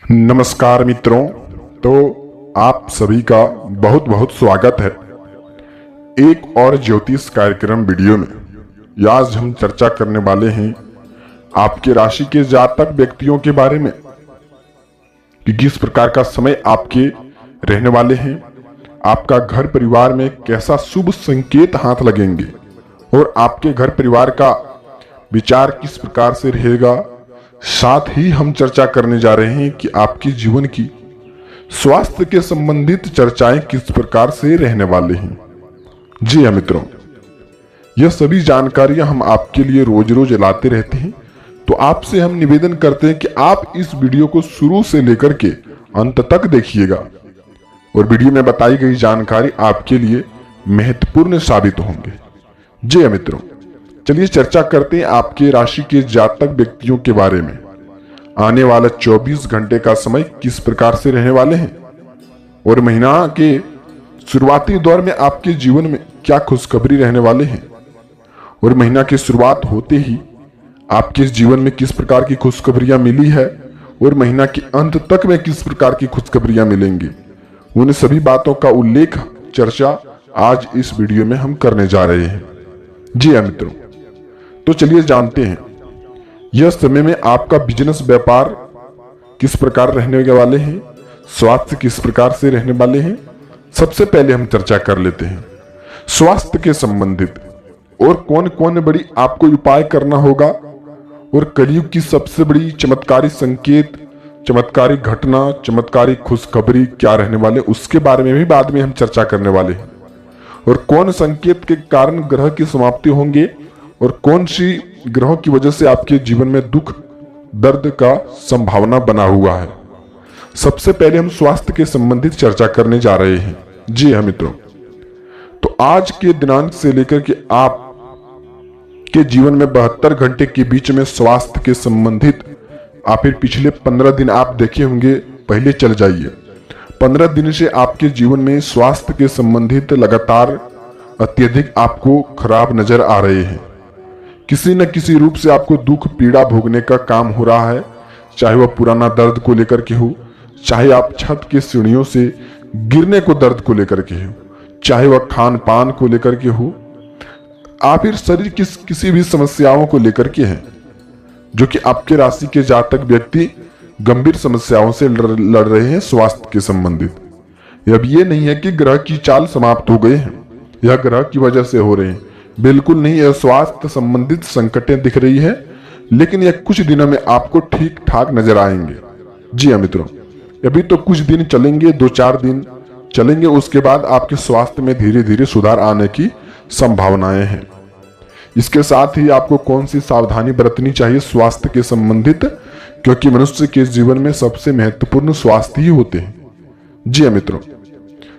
नमस्कार मित्रों। तो आप सभी का बहुत बहुत स्वागत है एक और ज्योतिष कार्यक्रम वीडियो में। आज हम चर्चा करने वाले हैं आपके राशि के जातक व्यक्तियों के बारे में कि किस प्रकार का समय आपके रहने वाले हैं, आपका घर परिवार में कैसा शुभ संकेत हाथ लगेंगे और आपके घर परिवार का विचार किस प्रकार से रहेगा। साथ ही हम चर्चा करने जा रहे हैं कि आपके जीवन की स्वास्थ्य के संबंधित चर्चाएं किस प्रकार से रहने वाले हैं। जी हाँ मित्रों, यह सभी जानकारियां हम आपके लिए रोज रोज लाते रहते हैं, तो आपसे हम निवेदन करते हैं कि आप इस वीडियो को शुरू से लेकर के अंत तक देखिएगा और वीडियो में बताई गई जानकारी आपके लिए महत्वपूर्ण साबित होंगे। जी हाँ मित्रों, चलिए चर्चा करते हैं आपके राशि के जातक व्यक्तियों के बारे में। आने वाला 24 घंटे का समय किस प्रकार से रहने वाले हैं और महीना के शुरुआती दौर में आपके जीवन में क्या खुशखबरी रहने वाले हैं और महीना की शुरुआत होते ही आपके जीवन में किस प्रकार की खुशखबरियां मिली है और महीना के अंत तक में किस प्रकार की खुशखबरियां मिलेंगी, उन सभी बातों का उल्लेख चर्चा आज इस वीडियो में हम करने जा रहे हैं। जी हाँ मित्रों, तो चलिए जानते हैं यह समय में आपका बिजनेस व्यापार किस प्रकार रहने वाले हैं, स्वास्थ्य किस प्रकार से रहने वाले हैं। सबसे पहले हम चर्चा कर लेते हैं स्वास्थ्य के संबंधित और कौन कौन बड़ी आपको उपाय करना होगा और कलयुग की सबसे बड़ी चमत्कारी संकेत, चमत्कारी घटना, चमत्कारी खुशखबरी क्या रहने वाले, उसके बारे में भी बाद में हम चर्चा करने वाले हैं। और कौन संकेत के कारण ग्रह की समाप्ति होंगे और कौन सी ग्रहों की वजह से आपके जीवन में दुख दर्द का संभावना बना हुआ है। सबसे पहले हम स्वास्थ्य के संबंधित चर्चा करने जा रहे हैं। जी हाँ मित्रों, तो आज के दिनांक से लेकर के आप के जीवन में 72 घंटे के बीच में स्वास्थ्य के संबंधित आप फिर पिछले 15 दिन आप देखे होंगे, पहले चल जाइए। 15 दिन से आपके जीवन में स्वास्थ्य के संबंधित लगातार अत्यधिक आपको खराब नजर आ रहे हैं। किसी न किसी रूप से आपको दुख पीड़ा भोगने का काम हो रहा है, चाहे वह पुराना दर्द को लेकर के हो, चाहे आप छत के सीढ़ियों से गिरने को दर्द को लेकर के हो, चाहे वह खान पान को लेकर के हो, आप फिर शरीर की किसी भी समस्याओं को लेकर के हैं जो कि आपके राशि के जातक व्यक्ति गंभीर समस्याओं से लड़ रहे हैं स्वास्थ्य के संबंधित। अब ये नहीं है कि ग्रह की चाल समाप्त हो गए हैं, यह ग्रह की वजह से हो रहे हैं, बिल्कुल नहीं। यह स्वास्थ्य संबंधित संकटें दिख रही है, लेकिन यह कुछ दिनों में आपको ठीक ठाक नजर आएंगे। जी हाँ मित्रों, अभी तो कुछ दिन चलेंगे, 2-4 दिन चलेंगे, उसके बाद आपके स्वास्थ्य में धीरे धीरे सुधार आने की संभावनाएं हैं। इसके साथ ही आपको कौन सी सावधानी बरतनी चाहिए स्वास्थ्य के संबंधित, क्योंकि मनुष्य के जीवन में सबसे महत्वपूर्ण स्वास्थ्य ही होते हैं। जी हाँ मित्रों,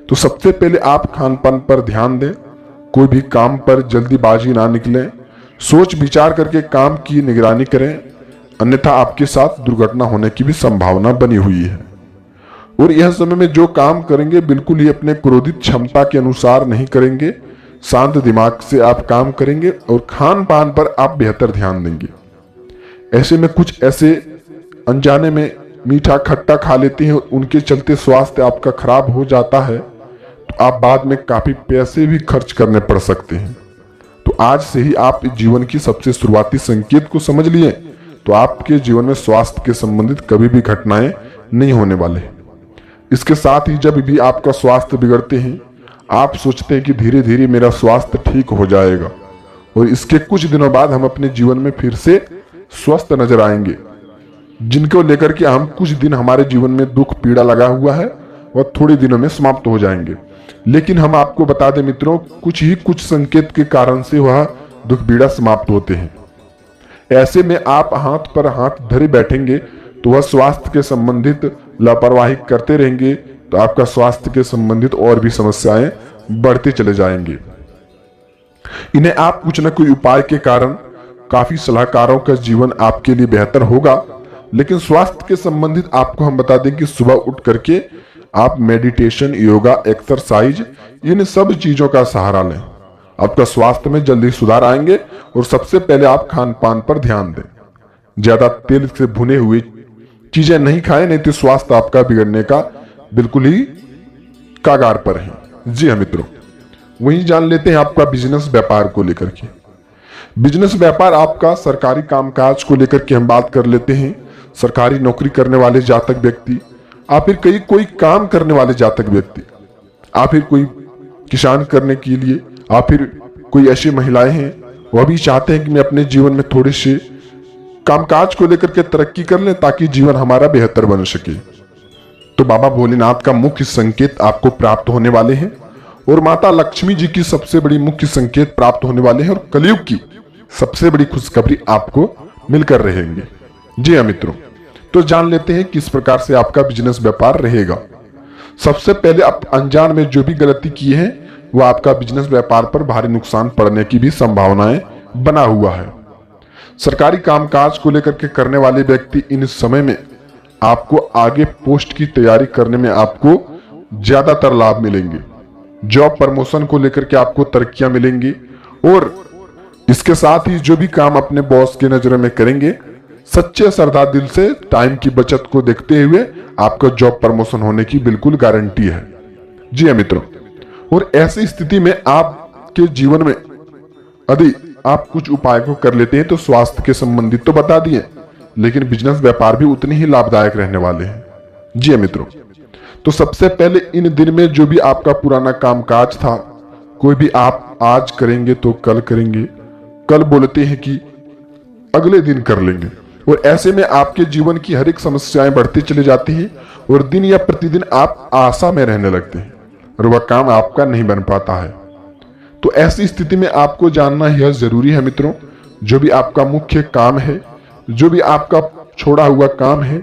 तो सबसे पहले आप खान पान पर ध्यान दें, कोई भी काम पर जल्दीबाजी ना निकले, सोच विचार करके काम की निगरानी करें, अन्यथा आपके साथ दुर्घटना होने की भी संभावना बनी हुई है। और यह समय में जो काम करेंगे बिल्कुल ही अपने क्रोधित क्षमता के अनुसार नहीं करेंगे, शांत दिमाग से आप काम करेंगे और खान पान पर आप बेहतर ध्यान देंगे। ऐसे में कुछ ऐसे अनजाने में मीठा खट्टा खा लेते हैं, उनके चलते स्वास्थ्य आपका खराब हो जाता है, तो आप बाद में काफी पैसे भी खर्च करने पड़ सकते हैं। तो आज से ही आप जीवन की सबसे शुरुआती संकेत को समझ लिए, तो आपके जीवन में स्वास्थ्य के संबंधित कभी भी घटनाएं नहीं होने वाले। इसके साथ ही जब भी आपका स्वास्थ्य बिगड़ते हैं, आप सोचते हैं कि धीरे धीरे मेरा स्वास्थ्य ठीक हो जाएगा और इसके कुछ दिनों बाद हम अपने जीवन में फिर से स्वस्थ नजर आएंगे, जिनको लेकर के हम कुछ दिन हमारे जीवन में दुख पीड़ा लगा हुआ है वह थोड़े दिनों में समाप्त हो जाएंगे। लेकिन हम आपको बता दें मित्रों, कुछ संकेत के कारण से वह दुख पीड़ा समाप्त होते हैं। ऐसे में आप हाथ पर हाथ धरे बैठेंगे तो वह स्वास्थ्य के संबंधित लापरवाही करते रहेंगे, तो आपका स्वास्थ्य के संबंधित और भी समस्याएं बढ़ते चले जाएंगे। इन्हें आप कुछ न कोई उपाय के कारण काफी सलाहकारों का जीवन आपके लिए बेहतर होगा। लेकिन स्वास्थ्य के संबंधित आपको हम बता दें कि सुबह उठ करके आप मेडिटेशन, योगा, एक्सरसाइज, इन सब चीजों का सहारा लें, आपका स्वास्थ्य में जल्दी सुधार आएंगे। और सबसे पहले आप खान पान पर ध्यान दें, ज्यादा तेल से भुने हुए चीजें नहीं खाएं, नहीं तो स्वास्थ्य आपका बिगड़ने का बिल्कुल ही कागार पर है। जी हाँ मित्रों, वहीं जान लेते हैं आपका बिजनेस व्यापार को लेकर के। बिजनेस व्यापार आपका सरकारी कामकाज को लेकर के हम बात कर लेते हैं। सरकारी नौकरी करने वाले जातक व्यक्ति, आप फिर कहीं कोई काम करने वाले जातक व्यक्ति, आप फिर कोई किसान करने के लिए, आप फिर कोई ऐसी महिलाएं हैं वह भी चाहते हैं कि मैं अपने जीवन में थोड़े से कामकाज को लेकर के तरक्की कर लें ताकि जीवन हमारा बेहतर बन सके। तो बाबा भोलेनाथ का मुख्य संकेत आपको प्राप्त होने वाले हैं और माता लक्ष्मी जी की सबसे बड़ी मुख्य संकेत प्राप्त होने वाले हैं और कलयुग की सबसे बड़ी खुशखबरी आपको मिलकर रहेंगे। जी हाँ मित्रों, तो जान लेते हैं किस प्रकार से आपका बिजनेस व्यापार रहेगा। सबसे पहले आप अनजान में जो भी गलती की है वह आपका बिजनेस व्यापार पर भारी नुकसान पड़ने की भी संभावनाएं बना हुआ है। सरकारी कामकाज को लेकर के करने वाले व्यक्ति इन समय में आपको आगे पोस्ट की तैयारी करने में आपको ज्यादातर लाभ मिलेंगे। जॉब प्रमोशन को लेकर के आपको तरक्कियां मिलेंगी और इसके साथ ही जो भी काम अपने बॉस के नजर में करेंगे, सच्चे श्रद्धा दिल से टाइम की बचत को देखते हुए आपका जॉब प्रमोशन होने की बिल्कुल गारंटी है। जी हाँ मित्रों, और ऐसी स्थिति में आपके जीवन में यदि आप कुछ उपाय को कर लेते हैं तो स्वास्थ्य के संबंधित तो बता दिए, लेकिन बिजनेस व्यापार भी उतने ही लाभदायक रहने वाले हैं। जी हाँ मित्रों, तो सबसे पहले इन दिन में जो भी आपका पुराना कामकाज था, कोई भी आप आज करेंगे तो कल करेंगे, कल बोलते हैं कि अगले दिन कर लेंगे, और ऐसे में आपके जीवन की हर एक समस्याएं बढ़ती चली जाती हैं और दिन या प्रतिदिन आप आशा में रहने लगते हैं और वह काम आपका नहीं बन पाता है। तो ऐसी स्थिति में आपको जानना यह जरूरी है मित्रों, जो भी आपका मुख्य काम है, जो भी आपका छोड़ा हुआ काम है,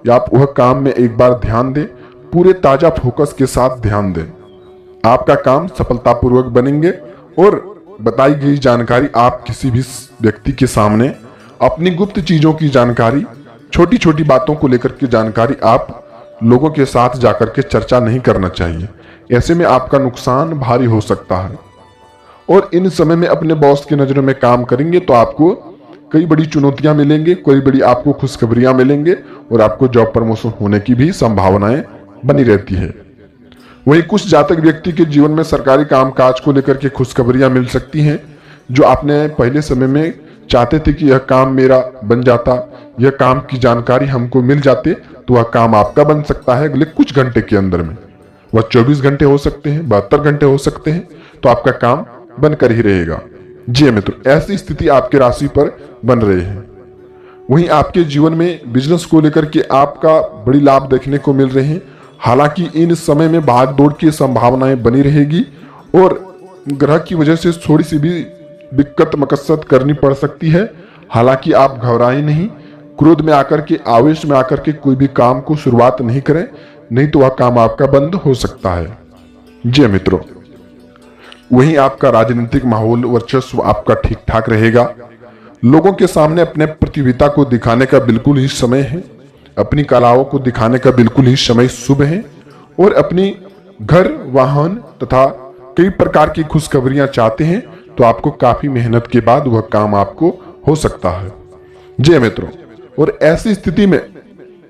या आप वह काम में एक बार ध्यान दें, पूरे ताजा फोकस के साथ ध्यान दें। आपका काम सफलतापूर्वक बनेंगे और बताई गई जानकारी आप किसी भी व्यक्ति के सामने अपनी गुप्त चीजों की जानकारी, छोटी छोटी बातों को लेकर के जानकारी आप लोगों के साथ जाकर के चर्चा नहीं करना चाहिए। ऐसे में आपका नुकसान भारी हो सकता है और इन समय में अपने बॉस की नजरों में काम करेंगे तो आपको कई बड़ी चुनौतियां मिलेंगे, कई बड़ी आपको खुशखबरियां मिलेंगे और आपको जॉब प्रमोशन होने की भी संभावनाएं बनी रहती है। वहीं कुछ जातक व्यक्ति के जीवन में सरकारी कामकाज को लेकर के खुशखबरियां मिल सकती हैं, जो आपने पहले समय में चाहते थे कि यह काम मेरा बन जाता, यह काम की जानकारी हमको मिल जाते तो वह काम आपका बन सकता है अगले कुछ घंटे के अंदर में। वह 24 घंटे हो सकते हैं, 72 घंटे हो सकते हैं, तो आपका काम बनकर ही रहेगा। जी मित्रों, ऐसी स्थिति आपके राशि पर बन रही है। वहीं आपके जीवन में बिजनेस को लेकर के आपका बड़ी लाभ देखने को मिल रहे हैं। हालांकि इन समय में भाग दौड़ की संभावनाएं बनी रहेगी और ग्रह की वजह से थोड़ी सी भी दिक्कत मकसद करनी पड़ सकती है। हालांकि आप घबराएं नहीं, क्रोध में आकर के, आवेश में आकर के कोई भी काम को शुरुआत नहीं करें, नहीं तो वह काम आपका बंद हो सकता है। जी मित्रों, वहीं आपका राजनीतिक माहौल, वर्चस्व आपका ठीक ठाक रहेगा। लोगों के सामने अपने प्रतियोगिता को दिखाने का बिल्कुल ही समय है, अपनी कलाओं को दिखाने का बिल्कुल ही समय शुभ है और अपनी घर, वाहन तथा कई प्रकार की खुशखबरियां चाहते हैं तो आपको काफी मेहनत के बाद वह काम आपको हो सकता है। जी मित्रों, और ऐसी स्थिति में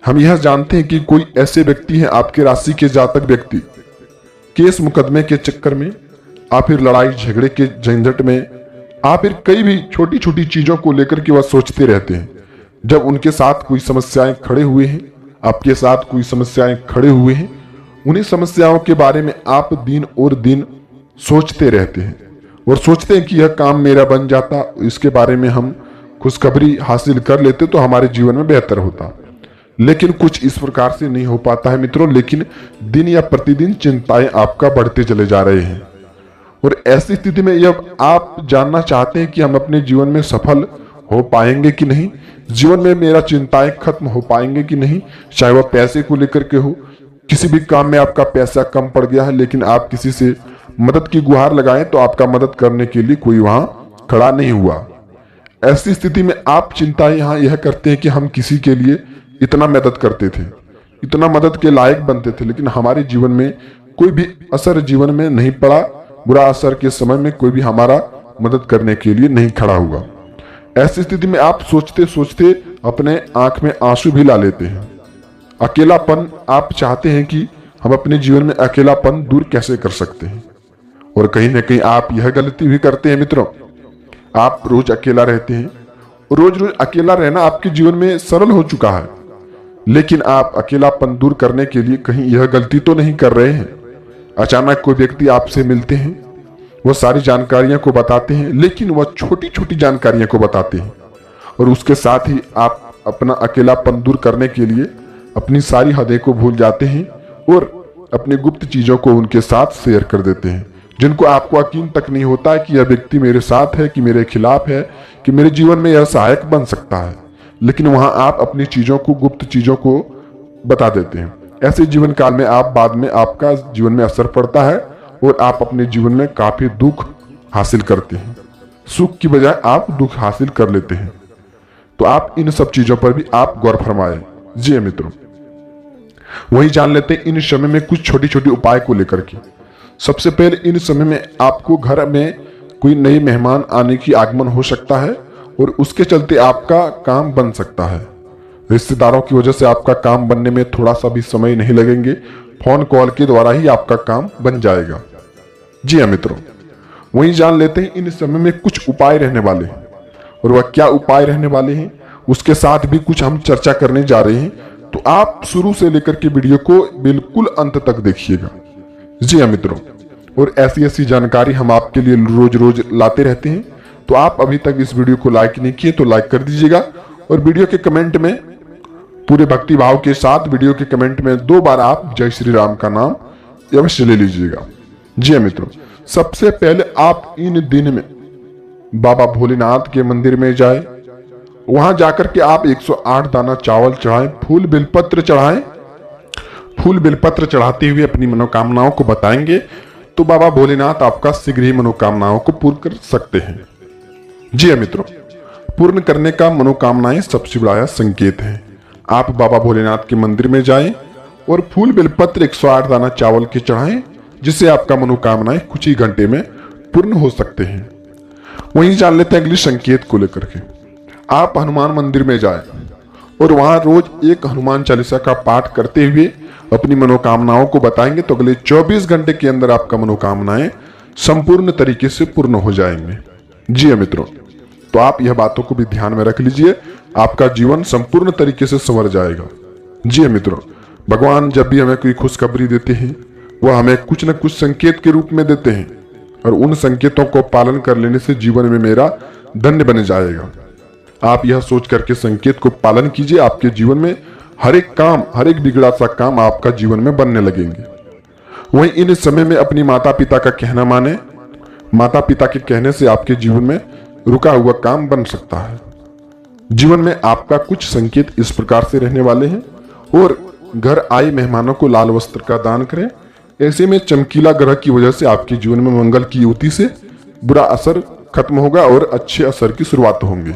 हम यह जानते हैं कि कोई ऐसे व्यक्ति हैं आपके राशि के जातक व्यक्ति केस मुकदमे के चक्कर में, आप फिर लड़ाई झगड़े के झंझट में, आप फिर कई भी छोटी छोटी चीजों को लेकर के वह सोचते रहते हैं। जब उनके साथ कोई समस्याएं खड़े हुए हैं, आपके साथ कोई समस्याएं खड़े हुए हैं, उन्हीं समस्याओं के बारे में आप दिन और दिन सोचते रहते हैं और सोचते हैं कि यह काम मेरा बन जाता, इसके बारे में हम खुशखबरी हासिल कर लेते तो हमारे जीवन में बेहतर होता। लेकिन कुछ इस प्रकार से नहीं हो पाता है मित्रों। लेकिन दिन या प्रतिदिन चिंताएं आपका बढ़ते चले जा रहे हैं और ऐसी स्थिति में जब आप जानना चाहते हैं कि हम अपने जीवन में सफल हो पाएंगे कि नहीं, जीवन में मेरा चिंताएं खत्म हो पाएंगे कि नहीं, चाहे वह पैसे को लेकर के हो, किसी भी काम में आपका पैसा कम पड़ गया है लेकिन आप किसी से मदद की गुहार लगाएं तो आपका मदद करने के लिए कोई वहां खड़ा नहीं हुआ। ऐसी स्थिति में आप चिंता यहां यह करते हैं कि हम किसी के लिए इतना मदद करते थे, इतना मदद के लायक बनते थे, लेकिन हमारे जीवन में कोई भी असर जीवन में नहीं पड़ा। बुरा असर के समय में कोई भी हमारा मदद करने के लिए नहीं खड़ा हुआ। ऐसी स्थिति में आप सोचते सोचते अपने आंख में आंसू भी ला लेते हैं अकेलापन आप चाहते हैं कि हम अपने जीवन में अकेलापन दूर कैसे कर सकते हैं, और कहीं ना कहीं आप यह गलती भी करते हैं मित्रों। आप रोज अकेला रहते हैं, रोज रोज अकेला रहना आपके जीवन में सरल हो चुका है, लेकिन आप अकेलापन दूर करने के लिए कहीं यह गलती तो नहीं कर रहे हैं। अचानक कोई व्यक्ति आपसे मिलते हैं, वह सारी जानकारियां को बताते हैं, लेकिन वह छोटी छोटी जानकारियां को बताते हैं, और उसके साथ ही आप अपना अकेलापन दूर करने के लिए अपनी सारी हदें को भूल जाते हैं और अपनी गुप्त चीजों को उनके साथ शेयर कर देते हैं, जिनको आपको यकीन तक नहीं होता है कि यह व्यक्ति मेरे साथ है, कि मेरे खिलाफ है, कि मेरे जीवन में यह सहायक बन सकता है, लेकिन वहां आप अपनी चीजों को, गुप्त चीजों को बता देते हैं। ऐसे जीवन काल में आप बाद में आपका जीवन में असर पड़ता है और आप अपने जीवन में काफी दुख हासिल करते हैं। सुख की बजाय आप दुख हासिल कर लेते हैं। तो आप इन सब चीजों पर भी आप गौर फरमाएं। जी मित्रों, वही जान लेते हैं इन समय में कुछ छोटी छोटी उपाय को लेकर के। सबसे पहले इन समय में आपको घर में कोई नए मेहमान आने की आगमन हो सकता है और उसके चलते आपका काम बन सकता है। रिश्तेदारों की वजह से आपका काम बनने में थोड़ा सा भी समय नहीं लगेंगे, फोन कॉल के द्वारा ही आपका काम बन जाएगा। जी हाँ मित्रों, वही जान लेते हैं इन समय में कुछ उपाय रहने वाले हैं, और वह क्या उपाय रहने वाले हैं उसके साथ भी कुछ हम चर्चा करने जा रहे हैं। तो आप शुरू से लेकर के वीडियो को बिल्कुल अंत तक देखिएगा। जी हाँ मित्रों, और ऐसी ऐसी जानकारी हम आपके लिए रोज रोज लाते रहते हैं। तो आप अभी तक इस वीडियो को लाइक नहीं किए तो लाइक कर दीजिएगा, और वीडियो के कमेंट में पूरे भक्ति भाव के साथ वीडियो के कमेंट में 2 बार आप जय श्री राम का नाम अवश्य ले लीजिएगा। जी हाँ मित्रों, सबसे पहले आप इन दिन में बाबा भोलेनाथ के मंदिर में जाए, वहां जाकर के आप 108 दाना चावल चढ़ाएं, फूल बेलपत्र चढ़ाएं। फूल बेलपत्र चढ़ाते हुए अपनी मनोकामनाओं को बताएंगे तो बाबा भोलेनाथ आपका शीघ्र ही मनोकामनाओं को पूर्ण कर सकते हैं। जी हाँ मित्रों, पूर्ण करने का मनोकामनाएं सबसे बड़ा संकेत है। आप बाबा भोलेनाथ के मंदिर में जाएं और फूल बेलपत्र 108 दाना चावल के चढ़ाएं, जिससे आपका मनोकामनाएं कुछ ही घंटे में पूर्ण हो सकते हैं। वहीं जान लेते हैं अगले संकेत को लेकर के। आप हनुमान मंदिर में जाएं और वहां रोज एक हनुमान चालीसा का पाठ करते हुए अपनी मनोकामनाओं को बताएंगे तो अगले 24 घंटे के अंदर आपका मनोकामनाएं संपूर्ण तरीके से पूर्ण हो जाएंगे। जी हाँ मित्रों, तो आप यह बातों को भी ध्यान में रख लीजिए, आपका जीवन संपूर्ण तरीके से संवर जाएगा। जी हाँ मित्रों, भगवान जब भी हमें कोई खुशखबरी देते हैं वह हमें कुछ न कुछ संकेत के रूप में देते हैं, और उन संकेतों को पालन कर लेने से जीवन में मेरा धन्य बन जाएगा। आप यह सोच करके संकेत को पालन कीजिए, आपके जीवन में हर एक काम, हर एक बिगड़ा सा काम आपका जीवन में बनने लगेंगे। वहीं इन समय में अपनी माता पिता का कहना माने। माता पिता के कहने से आपके जीवन में रुका हुआ काम बन सकता है। जीवन में आपका कुछ संकेत इस प्रकार से रहने वाले हैं, और घर आए मेहमानों को लाल वस्त्र का दान करें। ऐसे में चमकीला ग्रह की वजह से आपके जीवन में मंगल की युति से बुरा असर खत्म होगा और अच्छे असर की शुरुआत होंगी।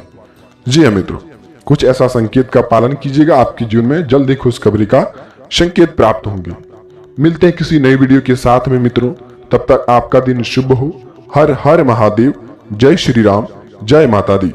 जी हाँ मित्रों, कुछ ऐसा संकेत का पालन कीजिएगा, आपके जीवन में जल्द ही खुशखबरी का संकेत प्राप्त होंगे। मिलते हैं किसी नई वीडियो के साथ में मित्रों, तब तक आपका दिन शुभ हो। हर हर महादेव। जय श्री राम, जय माता दी।